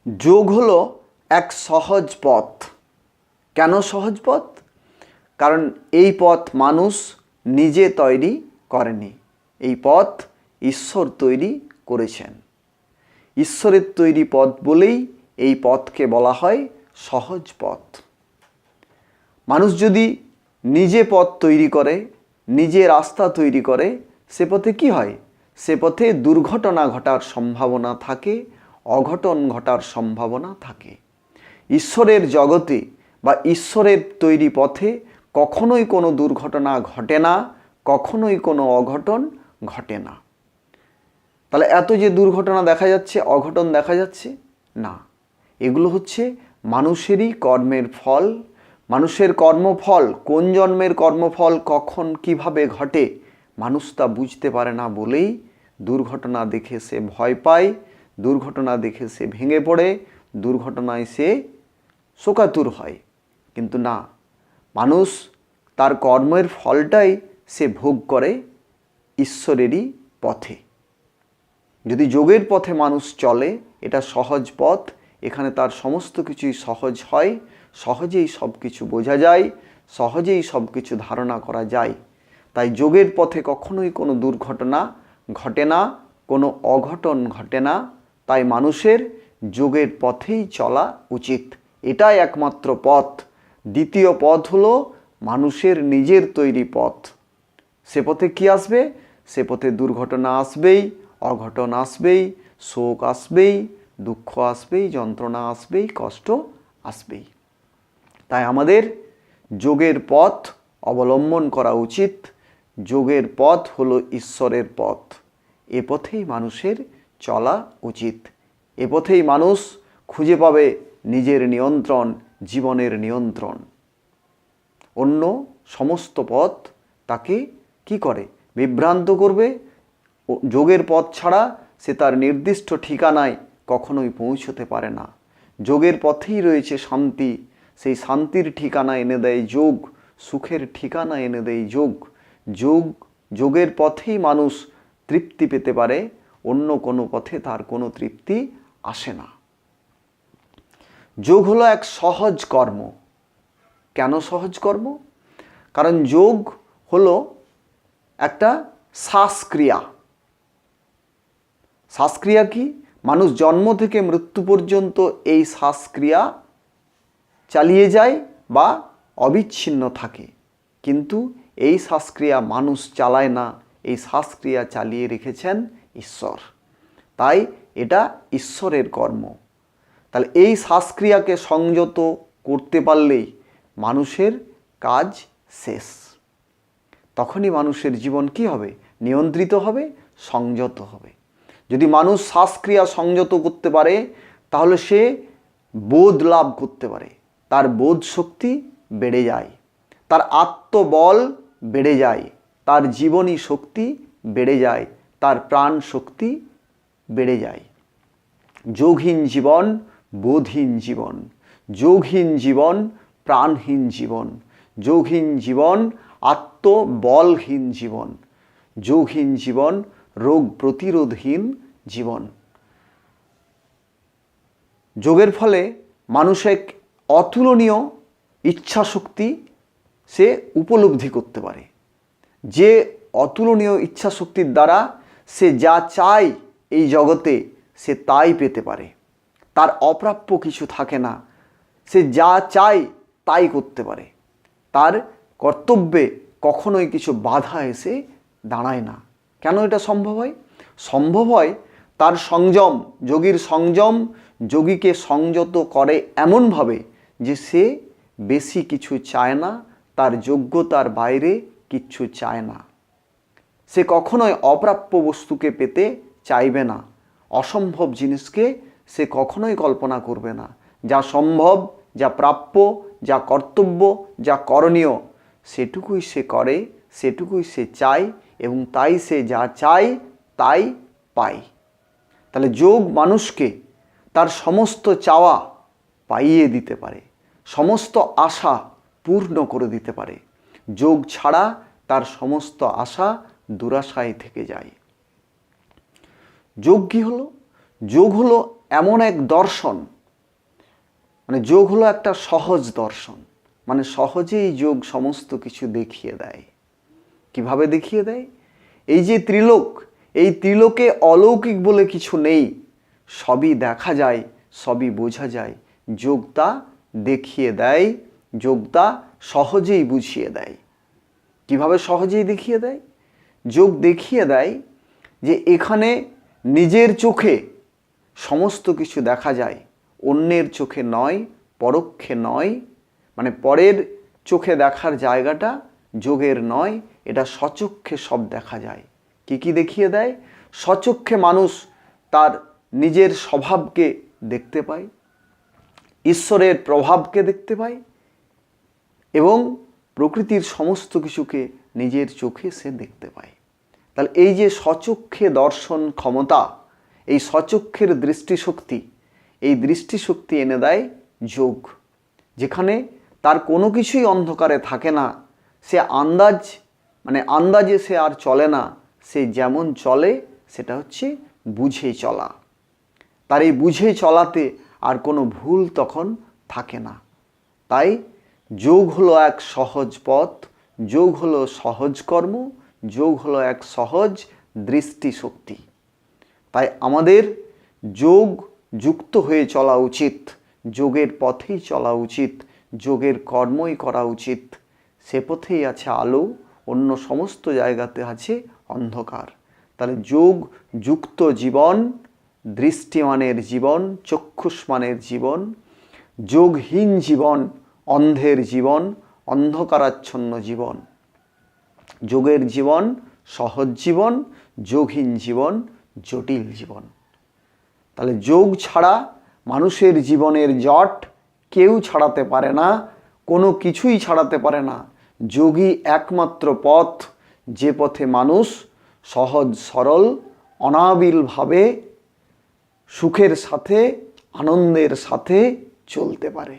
যোগ হলো এক সহজ পথ। কেন সহজ পথ? কারণ এই পথ মানুষ নিজে তৈরি করেনি, এই পথ ঈশ্বর তৈরি করেছেন। ঈশ্বরের তৈরি পথ বলেই এই পথকে বলা হয় সহজ পথ। মানুষ যদি নিজে পথ তৈরি করে, নিজে রাস্তা তৈরি করে, সে পথে কি হয়? সে পথে দুর্ঘটনা ঘটার সম্ভাবনা থাকে, অঘটন ঘটার সম্ভাবনা থাকে। ঈশ্বরের জগতে বা ঈশ্বরের তৈরি পথে কখনোই কোনো দুর্ঘটনা ঘটে না, কখনোই কোনো অঘটন ঘটে না। তাহলে এত যে দুর্ঘটনা দেখা যাচ্ছে, অঘটন দেখা যাচ্ছে না, এগুলো হচ্ছে মানুষেরই কর্মের ফল। মানুষের কর্মফল, কোন জন্মের কর্মফল কখন কিভাবে ঘটে মানুষ তা বুঝতে পারে না বলেই দুর্ঘটনা দেখে সে ভয় পায়, দুর্ঘটনা দেখে সে ভেঙে পড়ে, দুর্ঘটনায় সে শোকাতুর হয়। কিন্তু না, মানুষ তার কর্মের ফলটাই সে ভোগ করে ঈশ্বরেরই পথে। যদি যোগের পথে মানুষ চলে, এটা সহজ পথ, এখানে তার সমস্ত কিছুই সহজ হয়, সহজেই সব কিছু বোঝা যায়, সহজেই সব কিছু ধারণা করা যায়। তাই যোগের পথে কখনোই কোনো দুর্ঘটনা ঘটে না, কোনো অঘটন ঘটে না। তাই মানুষের যোগের পথেই চলা উচিত, এটাই একমাত্র পথ। দ্বিতীয় পথ হলো মানুষের নিজের তৈরি পথ। সে পথে কি আসবে? সে পথে দুর্ঘটনা আসবেই, অঘটন আসবেই, শোক আসবেই, দুঃখ আসবেই, যন্ত্রণা আসবেই, কষ্ট আসবেই। তাই আমাদের যোগের পথ অবলম্বন করা উচিত। যোগের পথ হলো ঈশ্বরের পথ, এ পথেই মানুষের চলা উচিত। এ পথেই মানুষ খুঁজে পাবে নিজের নিয়ন্ত্রণ, জীবনের নিয়ন্ত্রণ। অন্য সমস্ত পথ তাকে কি করে? বিভ্রান্ত করবে। যোগের পথ ছাড়া সে তার নির্দিষ্ট ঠিকানায় কখনোই পৌঁছতে পারে না। যোগের পথেই রয়েছে শান্তি, সেই শান্তির ঠিকানা এনে দেয় যোগ, সুখের ঠিকানা এনে দেয় যোগ। যোগের পথেই মানুষ তৃপ্তি পেতে পারে, অন্য কোনো পথে তার কোনো তৃপ্তি আসে না। যোগ হলো এক সহজ কর্ম। কেন সহজ কর্ম? কারণ যোগ হলো একটা শ্বাসক্রিয়া। শ্বাসক্রিয়া কি? মানুষ জন্ম থেকে মৃত্যু পর্যন্ত এই শ্বাসক্রিয়া চালিয়ে যায় বা অবিচ্ছিন্ন থাকে। কিন্তু এই শ্বাসক্রিয়া মানুষ চালায় না, এই শ্বাসক্রিয়া চালিয়ে রেখেছেন ঈশ্বর। তাই এটা ঈশ্বরের কর্ম। তাহলে এই শ্বাসক্রিয়াকে সংযত করতে পারলেই মানুষের কাজ শেষ। তখনই মানুষের জীবন কি হবে? নিয়ন্ত্রিত হবে, সংযত হবে। যদি মানুষ শ্বাসক্রিয়া সংযত করতে পারে, তাহলে সে বোধ লাভ করতে পারে, তার বোধ শক্তি বেড়ে যায়, তার আত্মবল বেড়ে যায়, তার জীবনী শক্তি বেড়ে যায়, তার প্রাণ শক্তি বেড়ে যায়। যোগহীন জীবন বোধহীন জীবন, যোগহীন জীবন প্রাণহীন জীবন, যোগহীন জীবন আত্মবলহীন জীবন, যোগহীন জীবন রোগ প্রতিরোধহীন জীবন। যোগের ফলে মানুষ এক অতুলনীয় ইচ্ছা শক্তি সে উপলব্ধি করতে পারে। যে অতুলনীয় ইচ্ছা শক্তির দ্বারা সে যা চায় এই জগতে সে তাই পেতে পারে। তার অপ্রাপ্য কিছু থাকে না, সে যা চায় তাই করতে পারে। তার কর্তব্যে কখনোই কিছু বাধা এসে দাঁড়ায় না। কেন এটা সম্ভব হয়? সম্ভব হয় তার সংযম, যোগীর সংযম যোগীকে সংযত করে এমনভাবে যে সে বেশি কিছু চায় না, তার যোগ্যতার বাইরে কিচ্ছু চায় না। সে কখনোই অপ্রাপ্য বস্তুকে পেতে চাইবে না, অসম্ভব জিনিসকে সে কখনোই কল্পনা করবে না। যা সম্ভব, যা প্রাপ্য, যা কর্তব্য, যা করণীয়, সেটুকুই সে করে, সেটুকুই সে চায়, এবং তাই সে যা চায় তাই পায়। তাহলে যোগ মানুষকে তার সমস্ত চাওয়া পাইয়ে দিতে পারে, সমস্ত আশা পূর্ণ করে দিতে পারে। যোগ ছাড়া তার সমস্ত আশা দুরাশায় থেকে যায়। যোগ কী হলো? যোগ হলো এমন এক দর্শন, মানে যোগ হলো একটা সহজ দর্শন, মানে সহজেই যোগ সমস্ত কিছু দেখিয়ে দেয়। কিভাবে দেখিয়ে দেয়? এই যে ত্রিলোক, এই ত্রিলোকে অলৌকিক বলে কিছু নেই, সবই দেখা যায়, সবই বোঝা যায়। যোগ তা দেখিয়ে দেয়, যোগ তা সহজেই বুঝিয়ে দেয়। কিভাবে সহজেই দেখিয়ে দেয়? যোগ দেখিয়ে দেয় যে এখানে নিজের চোখে সমস্ত কিছু দেখা যায়, অন্যের চোখে নয়, পরোক্ষে নয়, মানে পরের চোখে দেখার জায়গাটা যোগের নয়, এটা স্বচক্ষে সব দেখা যায়। কি কি দেখিয়ে দেয়? স্বচক্ষে মানুষ তার নিজের স্বভাবকে দেখতে পায়, ঈশ্বরের প্রভাবকে দেখতে পায় এবং প্রকৃতির সমস্ত কিছুকে নিজের চোখে সে দেখতে পায়। তাহলে এই যে স্বচক্ষে দর্শন ক্ষমতা, এই স্বচক্ষের দৃষ্টিশক্তি, এই দৃষ্টিশক্তি এনে দেয় যোগ, যেখানে তার কোনো কিছুই অন্ধকারে থাকে না। সে আন্দাজে সে আর চলে না, সে যেমন চলে সেটা হচ্ছে বুঝে চলা। তার এই বুঝে চলাতে আর কোনো ভুল তখন থাকে না। তাই যোগ হলো এক সহজ পথ, যোগ হলো সহজ কর্ম, যোগ হলো এক সহজ দৃষ্টিশক্তি। তাই আমাদের যোগ যুক্ত হয়ে চলা উচিত, যোগের পথেই চলা উচিত, যোগের কর্মই করা উচিত। সে পথেই আছে আলো, অন্য সমস্ত জায়গাতে আছে অন্ধকার। তাহলে যোগ যুক্ত জীবন দৃষ্টিমানের জীবন, চক্ষুষ্মানের জীবন। যোগহীন জীবন অন্ধের জীবন, অন্ধকারাচ্ছন্ন জীবন। যোগের জীবন সহজ জীবন, যোগহীন জীবন জটিল জীবন। তাহলে যোগ ছাড়া মানুষের জীবনের জট কেউ ছাড়াতে পারে না, কোনো কিছুই ছাড়াতে পারে না। যোগই একমাত্র পথ, যে পথে মানুষ সহজ সরল অনাবিলভাবে সুখের সাথে আনন্দের সাথে চলতে পারে।